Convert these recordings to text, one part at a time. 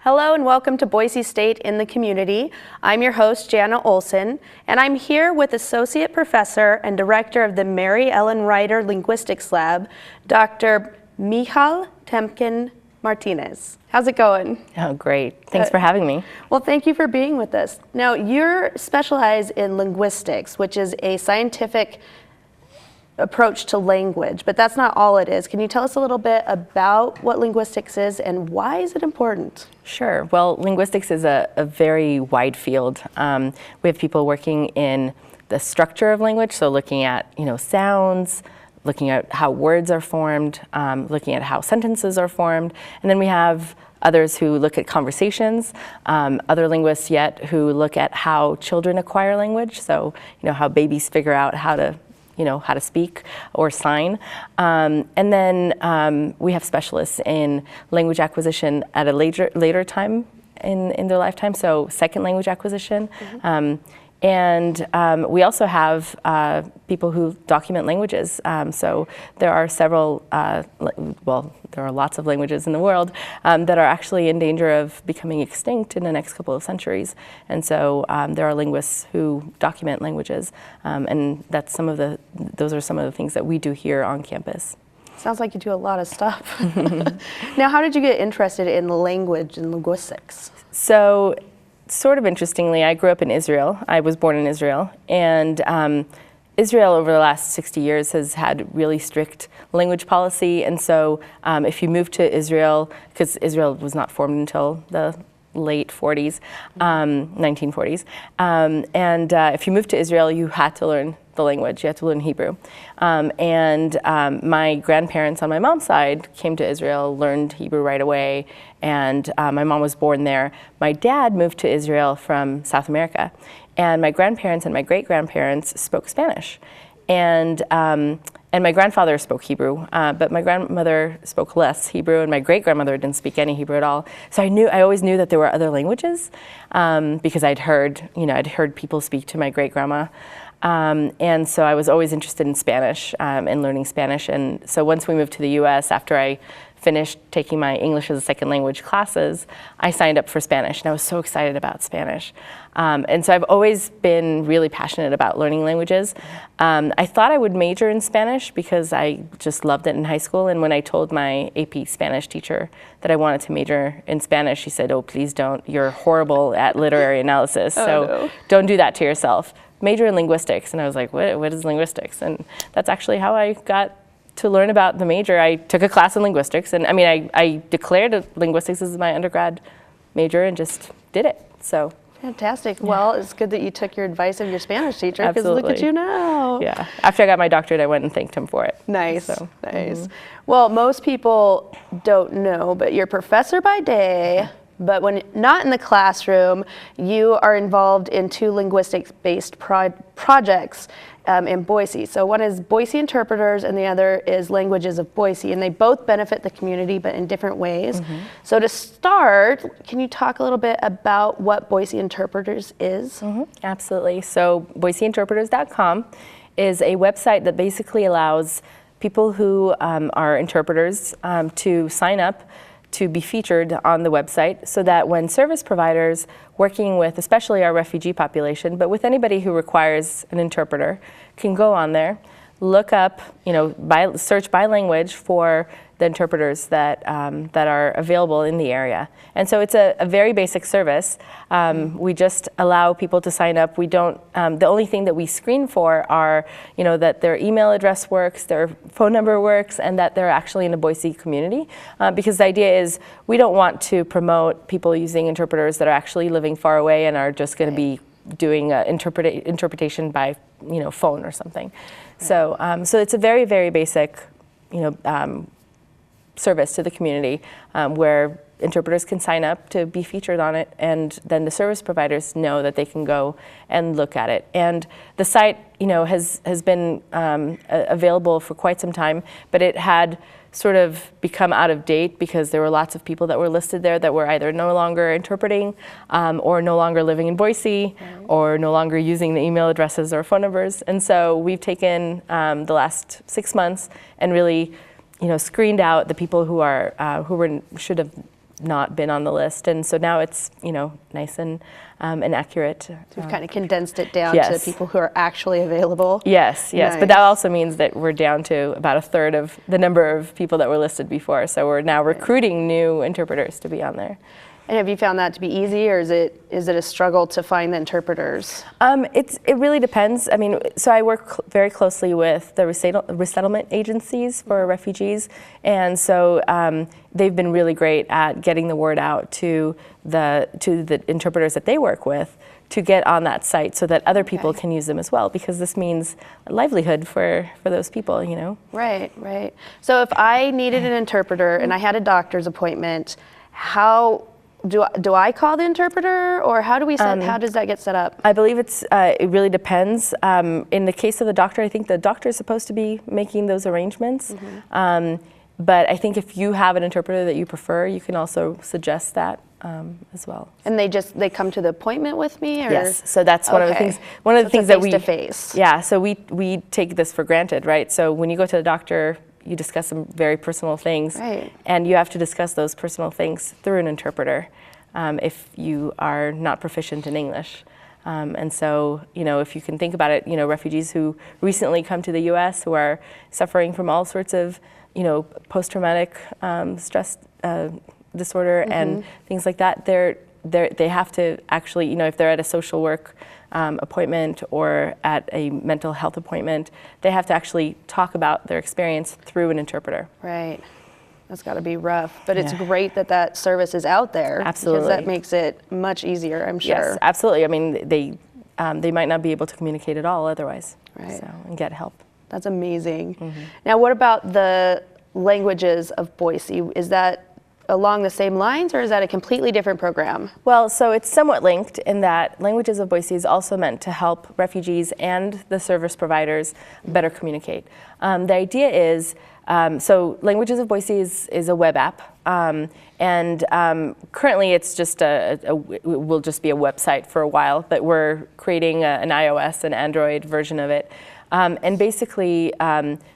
Hello and welcome to Boise State in the Community. I'm your host, Jana Olsen, and I'm here with Associate Professor and Director of the Mary Ellen Ryder Linguistics Lab, Dr. Michal Timken Martinez. How's it going? Oh, great. Thanks for having me. Well, thank you for being with us. Now, you're specialized in linguistics, which is a scientific approach to language, but that's not all it is. Can you tell us a little bit about what linguistics is and why is it important? Sure. Well, linguistics is a very wide field. We have people working in the structure of language, so looking at sounds, looking at how words are formed, looking at how sentences are formed, and then we have others who look at conversations, other linguists yet who look at how children acquire language, so how babies figure out how to speak or sign. And then we have specialists in language acquisition at a later time in their lifetime, so second language acquisition. And we also have people who document languages. So there are several, there are lots of languages in the world that are actually in danger of becoming extinct in the next couple of centuries. And so there are linguists who document languages. And that's those are some of the things that we do here on campus. Sounds like you do a lot of stuff. Now, how did you get interested in language and linguistics? So, sort of interestingly, I grew up in Israel. I was born in Israel, and Israel over the last 60 years has had really strict language policy, and so if you move to Israel, because Israel was not formed until the late 40s, 1940s, and if you moved to Israel, you had to learn the language. You had to learn Hebrew. And my grandparents on my mom's side came to Israel, learned Hebrew right away, and my mom was born there. My dad moved to Israel from South America, and my grandparents and my great-grandparents spoke Spanish. And my grandfather spoke Hebrew, but my grandmother spoke less Hebrew, and my great-grandmother didn't speak any Hebrew at all. So I always knew that there were other languages because I'd heard people speak to my great-grandma. And so I was always interested in Spanish and learning Spanish. And so once we moved to the U.S., after I finished taking my English as a second language classes, I signed up for Spanish, and I was so excited about Spanish. And so I've always been really passionate about learning languages. I thought I would major in Spanish because I just loved it in high school. And when I told my AP Spanish teacher that I wanted to major in Spanish, she said, "Oh, please don't. You're horrible at literary analysis, so don't do that to yourself. Major in linguistics." And I was like, what is linguistics? And that's actually how I got to learn about the major. I took a class in linguistics, and I declared linguistics as my undergrad major and just did it. So fantastic. Yeah. Well, it's good that you took your advice of your Spanish teacher, because look at you now. Yeah. After I got my doctorate, I went and thanked him for it. Nice. So, nice. Well, most people don't know, but you're a professor by day. But when not in the classroom, you are involved in two linguistics-based projects in Boise. So one is Boise Interpreters and the other is Languages of Boise, and they both benefit the community, but in different ways. So to start, can you talk a little bit about what Boise Interpreters is? Absolutely. So BoiseInterpreters.com is a website that basically allows people who are interpreters to sign up to be featured on the website, so that when service providers working with especially our refugee population, but with anybody who requires an interpreter, can go on there, look up, search by language for the interpreters that are available in the area. And so it's a very basic service. We just allow people to sign up. We don't, the only thing that we screen for are, that their email address works, their phone number works, and that they're actually in the Boise community. Because the idea is we don't want to promote people using interpreters that are actually living far away and are just going to be doing interpretation by, phone or something. So it's a very, very basic, service to the community where interpreters can sign up to be featured on it, and then the service providers know that they can go and look at it. And the site, has been available for quite some time, but it had sort of become out of date because there were lots of people that were listed there that were either no longer interpreting or no longer living in Boise or no longer using the email addresses or phone numbers. And so we've taken the last 6 months and really screened out the people who should have not been on the list, and so now it's nice and accurate. So we've kind of condensed it down Yes. to people who are actually available. Yes, Nice. but that also means that we're down to about a third of the number of people that were listed before. So we're now recruiting new interpreters to be on there. And have you found that to be easy, or is it a struggle to find the interpreters? It really depends. I mean, so I work very closely with the resettlement agencies for refugees, and so they've been really great at getting the word out to the interpreters that they work with to get on that site so that other people can use them as well, because this means a livelihood for those people, Right, right. So if I needed an interpreter and I had a doctor's appointment, how do I call the interpreter, or how does that get set up? I believe it really depends. In the case of the doctor, I think the doctor is supposed to be making those arrangements. But I think if you have an interpreter that you prefer, you can also suggest that as well. And they come to the appointment with me, or? Yes. So that's one of the things. One of the things that we face-to-face. Yeah. So we take this for granted, right? So when you go to the doctor, you discuss some very personal things, right. And you have to discuss those personal things through an interpreter if you are not proficient in English. And so, if you can think about it, refugees who recently come to the U.S. who are suffering from all sorts of, post-traumatic stress disorder and things like that, they have to actually, if they're at a social work appointment or at a mental health appointment, they have to actually talk about their experience through an interpreter. Right. That's got to be rough, but it's great that service is out there. Absolutely. Because that makes it much easier, I'm sure. Yes, absolutely. I mean, they might not be able to communicate at all otherwise, right. So, and get help. That's amazing. Now, what about the languages of Boise? Is that along the same lines, or is that a completely different program? Well, so it's somewhat linked in that Languages of Boise is also meant to help refugees and the service providers better communicate. The idea is, so Languages of Boise is a web app, and currently it's just it will just be a website for a while, but we're creating an iOS and Android version of it. And basically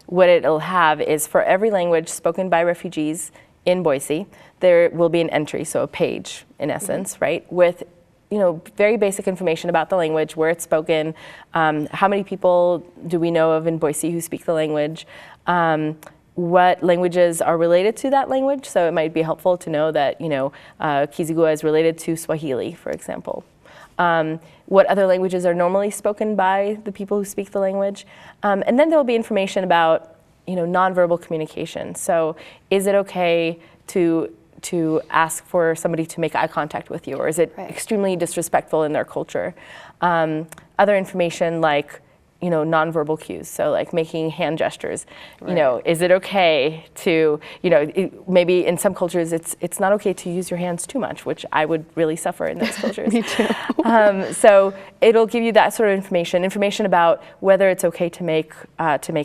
what it'll have is for every language spoken by refugees in Boise, there will be an entry, so a page in essence, right, with very basic information about the language, where it's spoken, how many people do we know of in Boise who speak the language, what languages are related to that language. So it might be helpful to know that Kizigua is related to Swahili, for example. What other languages are normally spoken by the people who speak the language, and then there will be information about nonverbal communication. So is it okay to ask for somebody to make eye contact with you, or is it extremely disrespectful in their culture? Other information like nonverbal cues, so like making hand gestures. Is it okay to, maybe in some cultures it's not okay to use your hands too much, which I would really suffer in those cultures. Me too. So it'll give you that sort of information about whether it's okay to make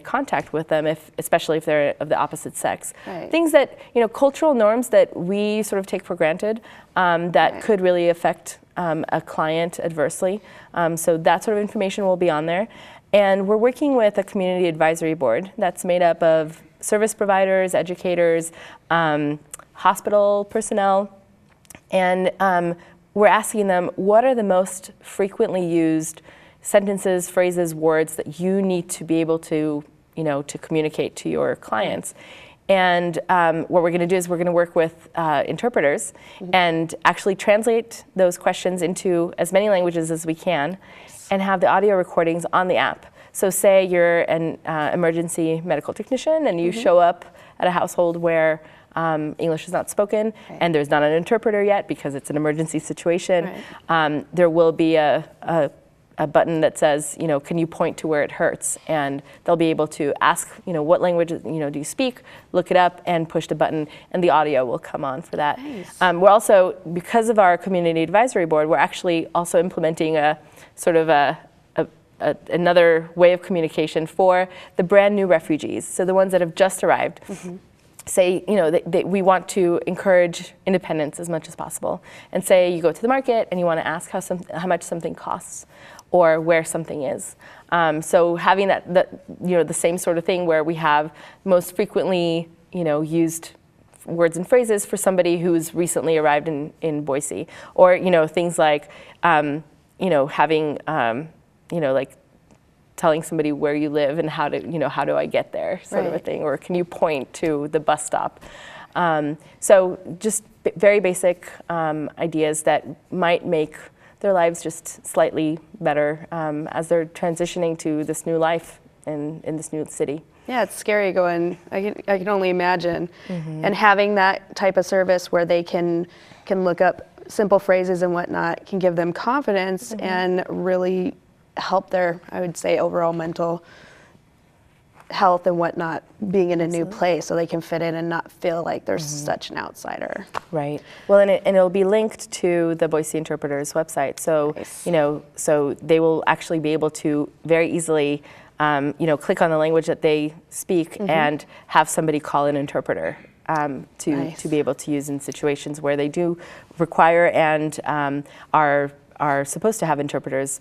contact with them, especially if they're of the opposite sex. Right. Things that cultural norms that we sort of take for granted that could really affect a client adversely. So that sort of information will be on there. And we're working with a community advisory board that's made up of service providers, educators, hospital personnel, and we're asking them, what are the most frequently used sentences, phrases, words that you need to be able to, to communicate to your clients? And what we're going to do is we're going to work with interpreters and actually translate those questions into as many languages as we can, and have the audio recordings on the app. So say you're an emergency medical technician and you show up at a household where English is not spoken and there's not an interpreter yet because it's an emergency situation. There will be a button that says, can you point to where it hurts? And they'll be able to ask, what language do you speak, look it up, and push the button, and the audio will come on for that. Nice. We're also, because of our community advisory board, we're actually also implementing a sort of another way of communication for the brand new refugees, so the ones that have just arrived. Say, we want to encourage independence as much as possible. And say you go to the market and you want to ask how much something costs or where something is. So having the same sort of thing where we have most frequently, used words and phrases for somebody who's recently arrived in Boise, or things like having like telling somebody where you live and how do I get there, sort of a thing, or can you point to the bus stop. So just very basic ideas that might make their lives just slightly better as they're transitioning to this new life in this new city. Yeah, it's scary going. I can only imagine, and having that type of service where they can look up simple phrases and whatnot can give them confidence and really help their, I would say, overall mental health and whatnot, being in a new place, so they can fit in and not feel like they're such an outsider. Right. Well, and it'll be linked to the Boise Interpreters website, so so they will actually be able to very easily, click on the language that they speak and have somebody call an interpreter to be able to use in situations where they do require and are supposed to have interpreters,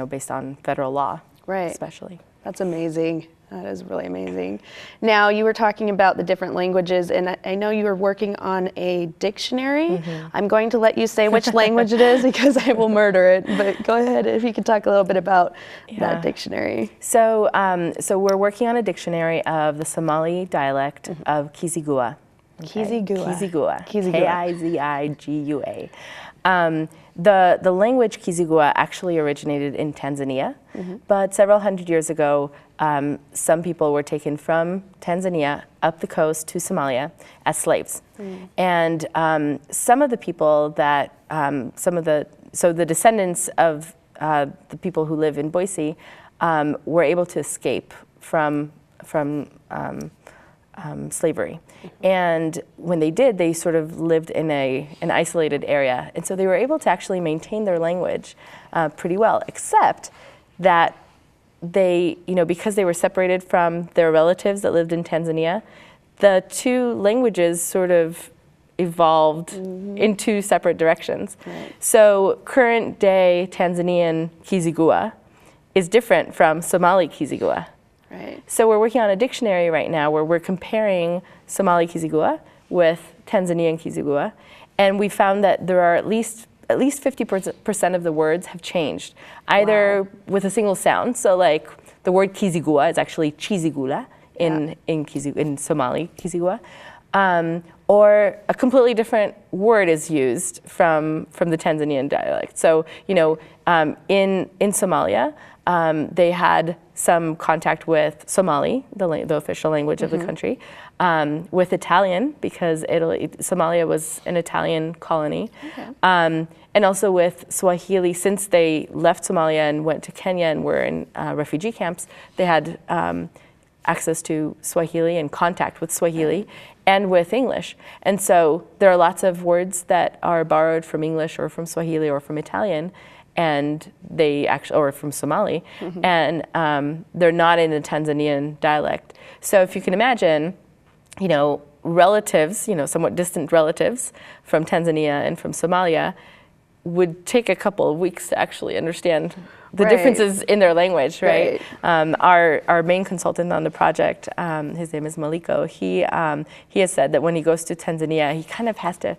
based on federal law, especially. That's amazing. That is really amazing. Now, you were talking about the different languages, and I know you were working on a dictionary. I'm going to let you say which language it is because I will murder it, but go ahead if you could talk a little bit about that dictionary. So, so we're working on a dictionary of the Somali dialect of Kizigua. Kizigua. K-I-Z-I-G-U-A. The language Kizigua actually originated in Tanzania, but several hundred years ago, some people were taken from Tanzania up the coast to Somalia as slaves. And some of the people that, so the descendants of the people who live in Boise were able to escape from slavery. And when they did, they sort of lived in an isolated area. And so they were able to actually maintain their language pretty well, except that they, because they were separated from their relatives that lived in Tanzania, the two languages sort of evolved in two separate directions. So current day Tanzanian Kizigua is different from Somali Kizigua. So we're working on a dictionary right now where we're comparing Somali Kizigua with Tanzanian Kizigua, and we found that there are at least 50% of the words have changed, either with a single sound. So like the word Kizigua is actually Chizigula in Somali Kizigua, or a completely different word is used from the Tanzanian dialect. So in Somalia, they had some contact with Somali, the official language of the country, with Italian, because Somalia was an Italian colony, and also with Swahili. Since they left Somalia and went to Kenya and were in refugee camps, they had access to Swahili and contact with Swahili and with English. And so there are lots of words that are borrowed from English or from Swahili or from Italian, and they actually, or from Somali, and they're not in the Tanzanian dialect. So if you can imagine, relatives, somewhat distant relatives from Tanzania and from Somalia would take a couple of weeks to actually understand the differences in their language, right? Our main consultant on the project, his name is Maliko, he has said that when he goes to Tanzania, he kind of has to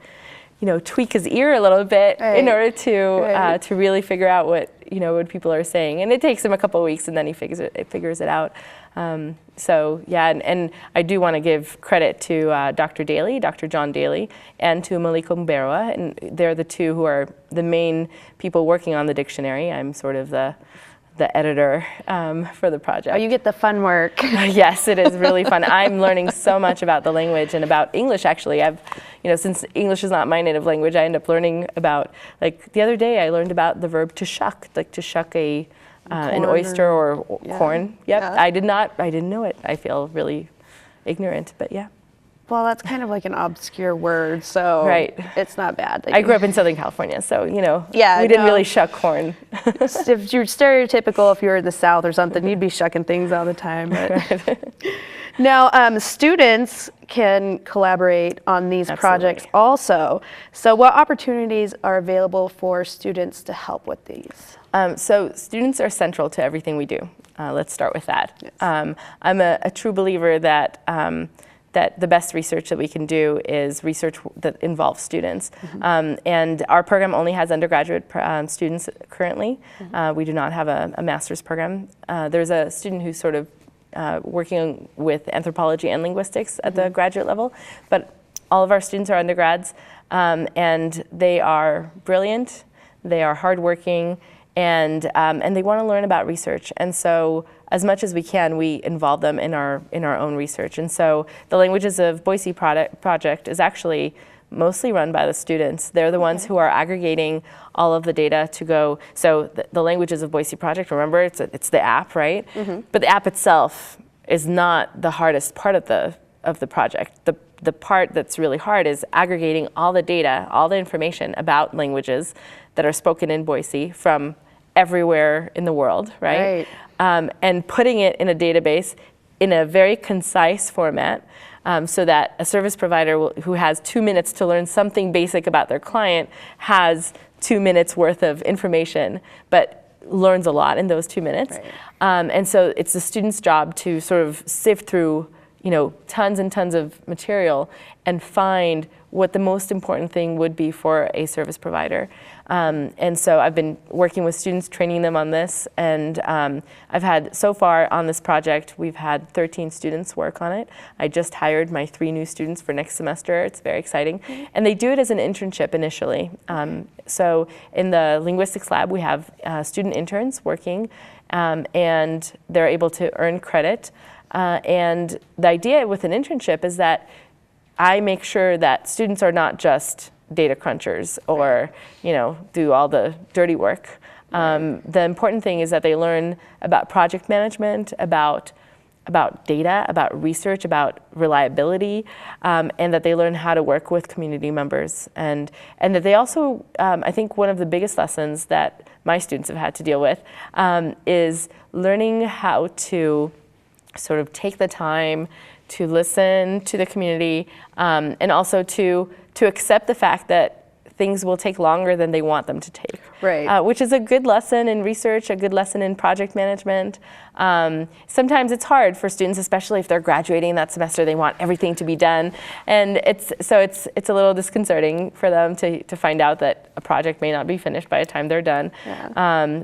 tweak his ear a little bit in order to really figure out what people are saying, and it takes him a couple of weeks, and then he figures it out. So yeah, and I do want to give credit to Dr. John Daly, and to Maliko Mberwa, and they're the two who are the main people working on the dictionary. I'm sort of the editor for the project. Oh, you get the fun work. Yes, it is really fun. I'm learning so much about the language and about English, actually. Since English is not my native language, I end up learning about, like the other day I learned about the verb to shuck, like to shuck an oyster or corn. Yep, yeah. I didn't know it. I feel really ignorant, but yeah. Well, that's kind of like an obscure word, so it's not bad. I grew up in Southern California, so we didn't really shuck corn. If you're stereotypical, if you were in the South or something, you'd be shucking things all the time. But. Now, students can collaborate on these projects also. So what opportunities are available for students to help with these? So students are central to everything we do. Let's start with that. Yes. I'm a true believer that that the best research that we can do is research that involves students. And our program only has undergraduate students currently. We do not have a master's program. There's a student who's sort of working with anthropology and linguistics at the graduate level, but all of our students are undergrads, and they are brilliant, they are hardworking, and they want to learn about research. And so as much as we can, we involve them in our own research. And so the Languages of Boise project is actually mostly run by the students. They're the ones who are aggregating all of the data to go. So the Languages of Boise project, remember, it's the app, right? But the app itself is not the hardest part of the project. The part that's really hard is aggregating all the data, all the information about languages that are spoken in Boise from everywhere in the world, right? And putting it in a database in a very concise format, so that a service provider who has 2 minutes to learn something basic about their client has 2 minutes worth of information, but learns a lot in those 2 minutes. And so it's the student's job to sort of sift through, tons and tons of material and find what the most important thing would be for a service provider. And so I've been working with students, training them on this, and I've had, so far on this project, we've had 13 students work on it. I just hired my 3 new students for next semester. It's very exciting. And they do it as an internship initially. So in the linguistics lab, we have student interns working, and they're able to earn credit. And the idea with an internship is that I make sure that students are not just data crunchers or, do all the dirty work. The important thing is that they learn about project management, about data, about research, about reliability, and that they learn how to work with community members. And that they also, I think one of the biggest lessons that my students have had to deal with is learning how to sort of take the time to listen to the community, and also to accept the fact that things will take longer than they want them to take. Which is a good lesson in research, a good lesson in project management. Sometimes it's hard for students, especially if they're graduating that semester, they want everything to be done. And it's a little disconcerting for them to find out that a project may not be finished by the time they're done.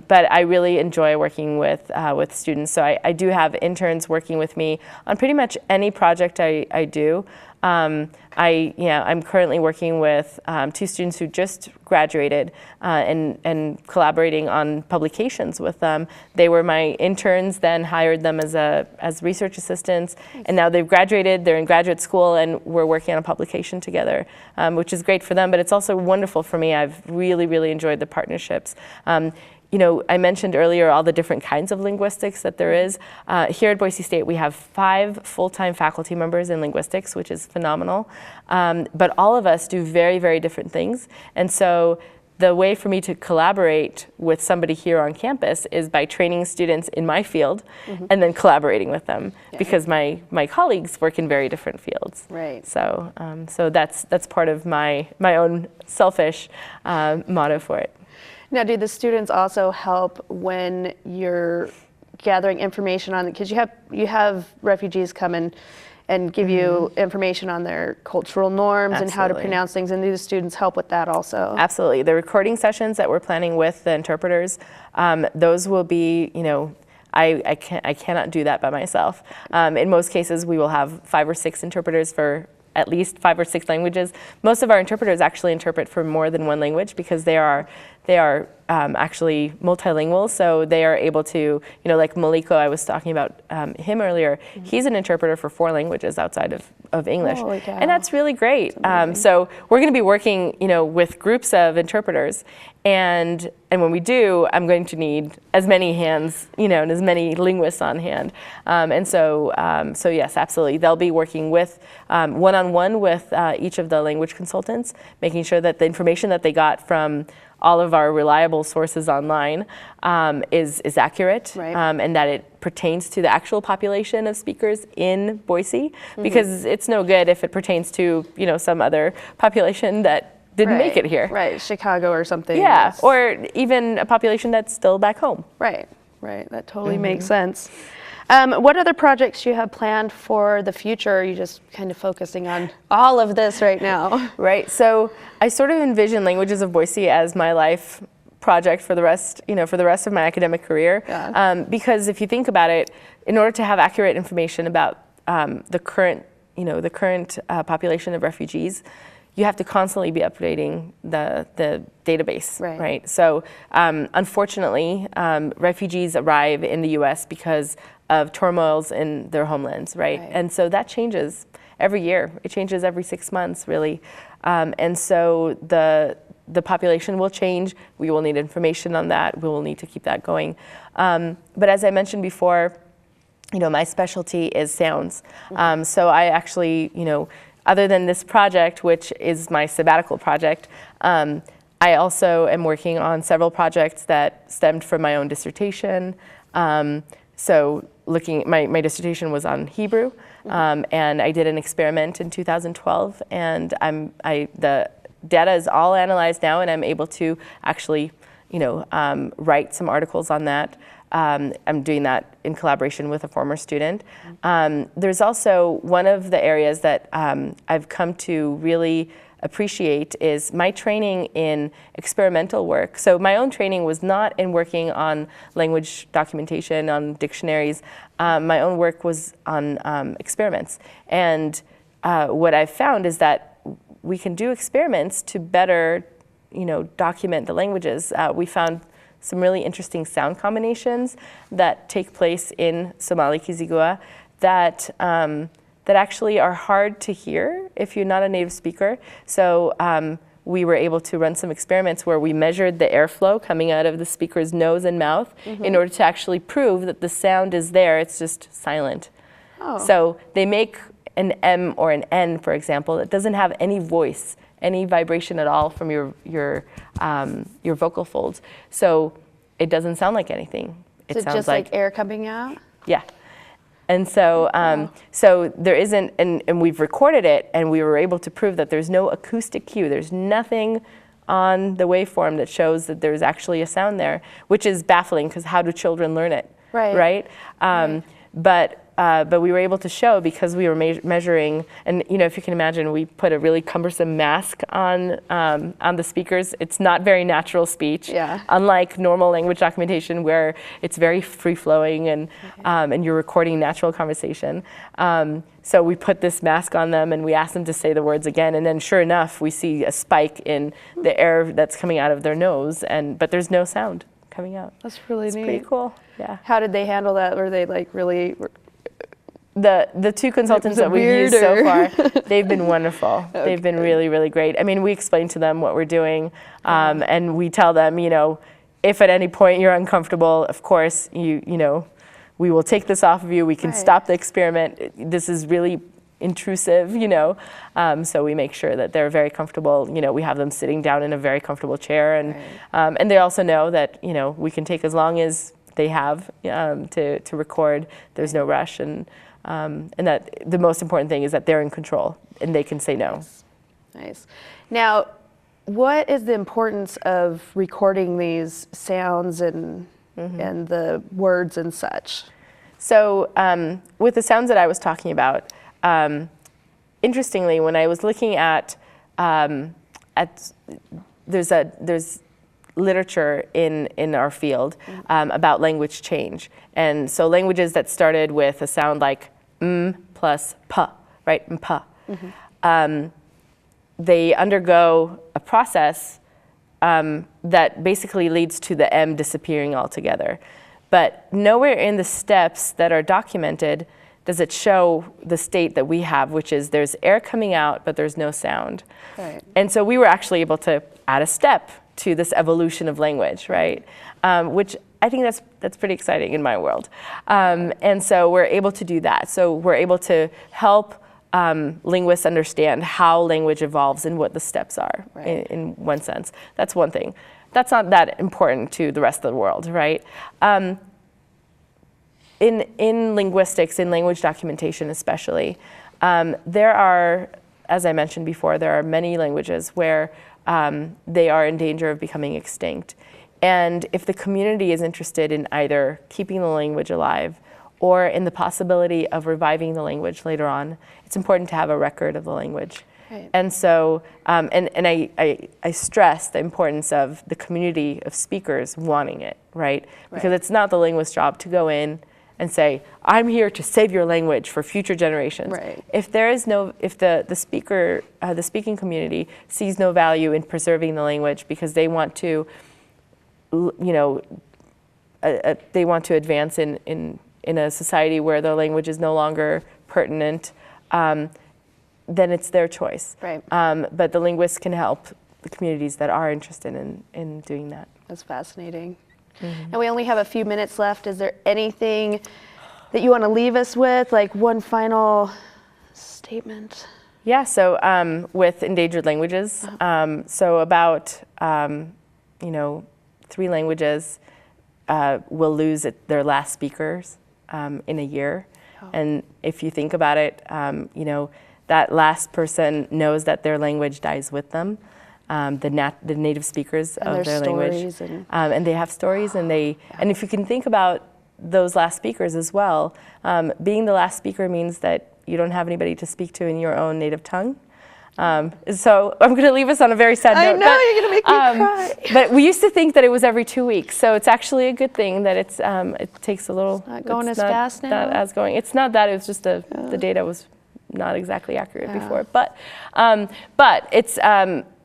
But I really enjoy working with students. So I do have interns working with me on pretty much any project I do. I'm currently working with 2 students who just graduated and collaborating on publications with them. They were my interns, then hired them as research assistants, and now they've graduated, they're in graduate school, and we're working on a publication together, which is great for them, but it's also wonderful for me. I've really, really enjoyed the partnerships. I mentioned earlier all the different kinds of linguistics that there is. Here at Boise State, we have 5 full-time faculty members in linguistics, which is phenomenal. But all of us do very, very different things. And so the way for me to collaborate with somebody here on campus is by training students in my field and then collaborating with them, because my colleagues work in very different fields. So that's part of my own selfish motto for it. Now, do the students also help when you're gathering information on, because you have refugees come in and give you information on their cultural norms and how to pronounce things, and do the students help with that also? Absolutely. The recording sessions that we're planning with the interpreters, those will be, I cannot do that by myself. In most cases, we will have 5 or 6 interpreters for at least 5 or 6 languages. Most of our interpreters actually interpret for more than one language because they are actually multilingual, so they are able to, like Maliko, I was talking about him earlier, he's an interpreter for 4 languages outside of English. And that's really great. So we're going to be working, with groups of interpreters, and when we do, I'm going to need as many hands, and as many linguists on hand. And so yes, absolutely. They'll be working with one-on-one with each of the language consultants, making sure that the information that they got from all of our reliable sources online is accurate, and that it pertains to the actual population of speakers in Boise, because it's no good if it pertains to some other population that didn't make it here. Chicago or something. Yeah, or even a population that's still back home. That totally makes sense. What other projects do you have planned for the future? Or are you just kind of focusing on all of this right now? Right. So I sort of envision Languages of Boise as my life project for the rest, for the rest of my academic career. Yeah. Because if you think about it, in order to have accurate information about the current population of refugees, you have to constantly be updating the database, right? So unfortunately, refugees arrive in the U.S. because of turmoils in their homelands, right? And so that changes every year. It changes every 6 months, really. And so the population will change. We will need information on that. We will need to keep that going. But as I mentioned before, my specialty is sounds. So I actually, other than this project, which is my sabbatical project, I also am working on several projects that stemmed from my own dissertation. So my dissertation was on Hebrew, and I did an experiment in 2012, and the data is all analyzed now, and I'm able to actually, write some articles on that. I'm doing that in collaboration with a former student. There's also one of the areas that I've come to really appreciate is my training in experimental work. So my own training was not in working on language documentation, on dictionaries. My own work was on experiments. And what I've found is that we can do experiments to better, document the languages. We found some really interesting sound combinations that take place in Somali Kizigua that actually are hard to hear if you're not a native speaker. So we were able to run some experiments where we measured the airflow coming out of the speaker's nose and mouth in order to actually prove that the sound is there, it's just silent. Oh. So they make an M or an N, for example, that doesn't have any voice, any vibration at all from your vocal folds. So it doesn't sound like anything. It sounds just like air coming out? Yeah. And so so there isn't, and we've recorded it, and we were able to prove that there's no acoustic cue. There's nothing on the waveform that shows that there's actually a sound there, which is baffling because how do children learn it? Right? But we were able to show because we were measuring, and if you can imagine, we put a really cumbersome mask on the speakers. It's not very natural speech, unlike normal language documentation where it's very free-flowing and you're recording natural conversation. So we put this mask on them and we asked them to say the words again, and then sure enough, we see a spike in the air that's coming out of their nose, but there's no sound coming out. That's really neat. It's pretty cool. Yeah. How did they handle that? Were they really? The two consultants that we've used so far, they've been wonderful. Okay. They've been really, really great. I mean, we explain to them what we're doing, and we tell them, if at any point you're uncomfortable, of course, we will take this off of you. We can stop the experiment. This is really intrusive, so we make sure that they're very comfortable. We have them sitting down in a very comfortable chair, and they also know that we can take as long as they have to record. There's no rush, and that the most important thing is that they're in control and they can say no. Nice. Now, what is the importance of recording these sounds and the words and such? So with the sounds that I was talking about, interestingly, when I was looking at there's literature in our field about language change. And so languages that started with a sound like plus p, right, p, they undergo a process that basically leads to the M disappearing altogether. But nowhere in the steps that are documented does it show the state that we have, which is there's air coming out, but there's no sound. Right. And so we were actually able to add a step to this evolution of language, right? Which I think that's pretty exciting in my world. And so we're able to do that. So we're able to help linguists understand how language evolves and what the steps are, in one sense. That's one thing. That's not that important to the rest of the world, right? In linguistics, in language documentation especially, there are, as I mentioned before, there are many languages where they are in danger of becoming extinct. And if the community is interested in either keeping the language alive or in the possibility of reviving the language later on, it's important to have a record of the language. Right. And so, I stress the importance of the community of speakers wanting it, right? Because it's not the linguist's job to go in and say, I'm here to save your language for future generations. Right. If there is no, if the speaking community sees no value in preserving the language because they want to, they want to advance in a society where the language is no longer pertinent, then it's their choice. Right. But the linguists can help the communities that are interested in doing that. That's fascinating. And we only have a few minutes left. Is there anything that you want to leave us with, like one final statement? Yeah, so with endangered languages, so about 3 languages will lose their last speakers in a year. Oh. And if you think about it, that last person knows that their language dies with them. The native speakers and of their language, and they have stories, and if you can think about those last speakers as well, being the last speaker means that you don't have anybody to speak to in your own native tongue. So I'm going to leave us on a very sad note. I know, you're going to make me cry. But we used to think that it was every 2 weeks, so it's actually a good thing that it takes a little. It's not going as fast now. It's not that. It was just the data was not exactly accurate before, but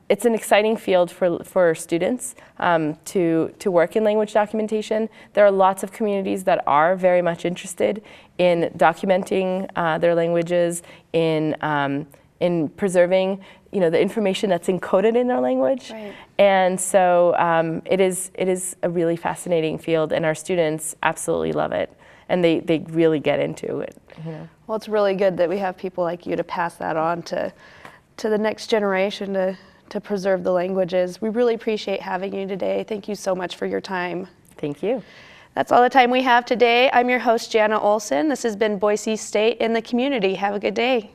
it's an exciting field for students to work in language documentation. There are lots of communities that are very much interested in documenting their languages, in preserving the information that's encoded in their language. Right. And so it is a really fascinating field, and our students absolutely love it, and they really get into it. Well, it's really good that we have people like you to pass that on to the next generation to preserve the languages. We really appreciate having you today. Thank you so much for your time. Thank you. That's all the time we have today. I'm your host, Jana Olsen. This has been Boise State in the Community. Have a good day.